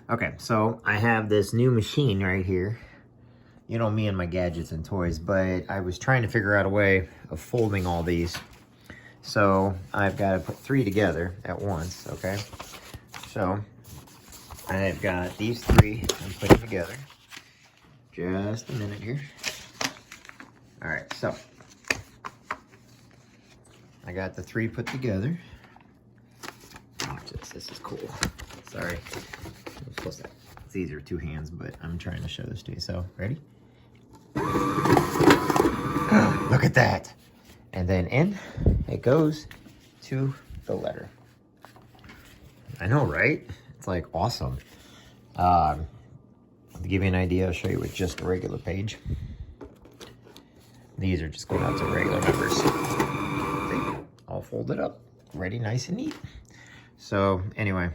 Okay, so I have this new machine right here. You know me and my gadgets and toys, but I was trying to figure out a way of folding all these. So I've got to put 3 together at once, okay? So I've got these 3 I'm putting together. Just a minute here. All right, so I got the 3 put together. Watch this, this is cool. Sorry, I'm supposed to, it's easier with 2 hands, but I'm trying to show this to you. So, ready? Look at that. And then in it goes to the letter. I know, right? It's like awesome. To give you an idea, I'll show you with just a regular page. These are just going out to regular numbers. See? All folded up, ready, nice and neat. So anyway,